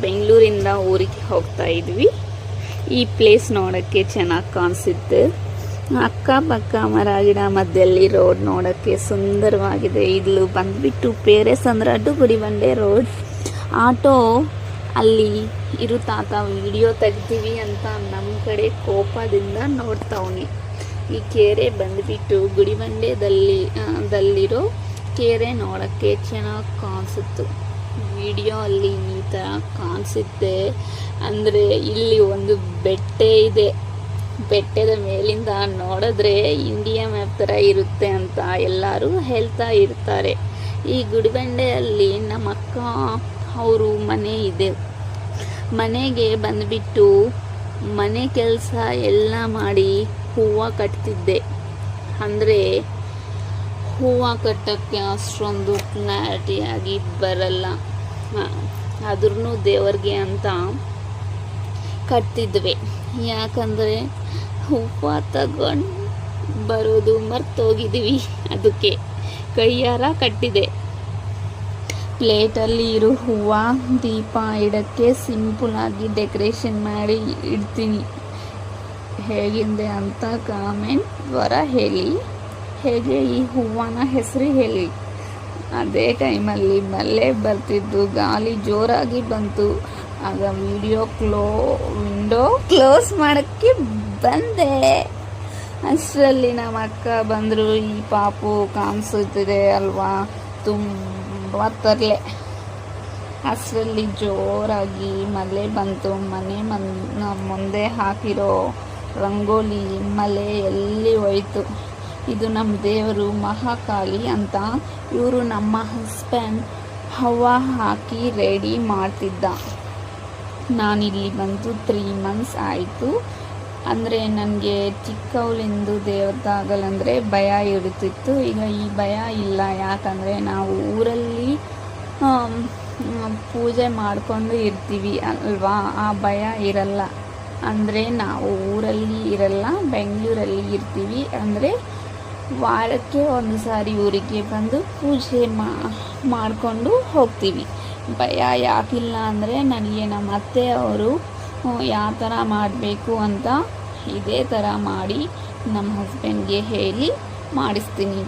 ಬೆಂಗಳೂರಿಂದ ಊರಿಗೆ ಹೋಗ್ತಾ ಇದ್ವಿ. ಈ ಪ್ಲೇಸ್ ನೋಡೋಕ್ಕೆ ಚೆನ್ನಾಗಿ ಕಾಣಿಸುತ್ತೆ. ಅಕ್ಕಪಕ್ಕ ಮರ ಗಿಡ ಮಧ್ಯದಲ್ಲಿ ರೋಡ್ ನೋಡೋಕ್ಕೆ ಸುಂದರವಾಗಿದೆ. ಇಲ್ಲಿ ಬಂದ್ಬಿಟ್ಟು ಪೇರೆಸ್ ಅಂದ್ರೆ ಅಡ್ಡುಗುಡಿ ಬಂಡೆ ರೋಡ್. ಆಟೋ ಅಲ್ಲಿ ಇರು ತಾತ ವಿಡಿಯೋ ತೆಗ್ತೀವಿ ಅಂತ ನಮ್ಮ ಕಡೆ ಕೋಪದಿಂದ ನೋಡ್ತಾವನಿ. ಈ ಕೆರೆ ಬಂದ್ಬಿಟ್ಟು ಗುಡಿಬಂಡೆದಲ್ಲಿರೋ ಕೆರೆ ನೋಡೋಕ್ಕೆ ಚೆನ್ನಾಗಿ ಕಾಣಿಸುತ್ತೆ. ವಿಡಿಯೋ ಅಲ್ಲಿ ಈ ಥರ ಕಾಣಿಸುತ್ತೆ. ಅಂದರೆ ಇಲ್ಲಿ ಒಂದು ಬೆಟ್ಟ ಇದೆ. ಬೆಟ್ಟದ ಮೇಲಿಂದ ನೋಡಿದ್ರೆ ಇಂಡಿಯಾ ಮ್ಯಾಪ್ ಥರ ಇರುತ್ತೆ ಅಂತ ಎಲ್ಲರೂ ಹೇಳ್ತಾ ಇರ್ತಾರೆ. ಈ ಗುಡಿಬಂಡೆಯಲ್ಲಿ ನಮ್ಮ ಅಕ್ಕ ಅವರು ಮನೆ ಇದೆ. ಮನೆಗೆ ಬಂದುಬಿಟ್ಟು ಮನೆ ಕೆಲಸ ಎಲ್ಲ ಮಾಡಿ ಹೂವು ಕಟ್ತಿದ್ದೆ. ಅಂದರೆ ಹೂವು ಕಟ್ಟೋಕ್ಕೆ ಅಷ್ಟೊಂದು ಕ್ಲಾರಿಟಿಯಾಗಿ ಬರಲ್ಲ, ಆದ್ರೂ ದೇವ್ರಿಗೆ ಅಂತ ಕಟ್ತಿದ್ವಿ. ಯಾಕಂದರೆ ಹೂವು ತಗೊಂಡು ಬರೋದು ಮರ್ತೋಗಿದ್ದೀವಿ, ಅದಕ್ಕೆ ಕೈಯಾರ ಕಟ್ಟಿದೆ. ಪ್ಲೇಟಲ್ಲಿ ಇರೋ ಹೂವು ದೀಪ ಇಡೋಕ್ಕೆ ಸಿಂಪಲಾಗಿ ಡೆಕೋರೇಷನ್ ಮಾಡಿ ಇಡ್ತೀನಿ. ಹೇಗಿದೆ ಅಂತ ಕಾಮೆಂಟ್ ದ್ವಾರ ಹೇಳಿ. ಹೇಗೆ ಈ ಹೂವನ ಹೆಸರು ಹೇಳಿ. ಅದೇ ಟೈಮಲ್ಲಿ ಮಳೆ ಬರ್ತಿದ್ದು, ಗಾಳಿ ಜೋರಾಗಿ ಬಂತು. ಆಗ ವಿಂಡೋ ಕ್ಲೋಸ್ ಮಾಡೋಕ್ಕೆ ಬಂದೆ. ಅಷ್ಟರಲ್ಲಿ ನಮ್ಮ ಅಕ್ಕ ಬಂದರು. ಈ ಪಾಪು ಕಾಣಿಸುತ್ತಿದೆ ಅಲ್ವಾ, ತುಂಬ ತರಲೆ. ಅಷ್ಟರಲ್ಲಿ ಜೋರಾಗಿ ಮಳೆ ಬಂತು. ಮನೆ ಮುಂದೆ ಹಾಕಿರೋ ರಂಗೋಲಿ ಮಳೆ ಎಲ್ಲಿ ಹೋಯ್ತು. ಇದು ನಮ್ಮ ದೇವರು ಮಹಾಕಾಳಿ ಅಂತ. ಇವರು ನಮ್ಮ ಹಸ್ಬೆಂಡ್ ಹೂವು ಹಾಕಿ ರೆಡಿ ಮಾಡ್ತಿದ್ದ. ನಾನಿಲ್ಲಿ ಬಂದು 3 ಮಂತ್ಸ್ ಆಯಿತು. ಅಂದರೆ ನನಗೆ ಚಿಕ್ಕವಳಿಂದು ದೇವತಾಗಲಂದರೆ ಭಯ ಇರುತ್ತಿತ್ತು. ಈಗ ಈ ಭಯ ಇಲ್ಲ. ಯಾಕಂದರೆ ನಾವು ಊರಲ್ಲಿ ಪೂಜೆ ಮಾಡಿಕೊಂಡು ಇರ್ತೀವಿ ಅಲ್ವಾ, ಆ ಭಯ ಇರಲ್ಲ. ಅಂದರೆ ನಾವು ಊರಲ್ಲಿ ಇರಲ್ಲ, ಬೆಂಗಳೂರಲ್ಲಿ ಇರ್ತೀವಿ. ಅಂದರೆ ವಾರಕ್ಕೆ ಒಂದು ಸಾರಿ ಊರಿಗೆ ಬಂದು ಪೂಜೆ ಮಾಡಿಕೊಂಡು ಹೋಗ್ತೀವಿ. ಭಯ ಯಾಕಿಲ್ಲ ಅಂದರೆ ನನಗೆ ನಮ್ಮ ಅತ್ತೆ ಅವರು ಯಾವ ಥರ ಮಾಡಬೇಕು ಅಂತ ಇದೇ ಥರ ಮಾಡಿ ನಮ್ಮ ಹಸ್ಬೆಂಡ್ಗೆ ಹೇಳಿ ಮಾಡಿಸ್ತೀನಿ.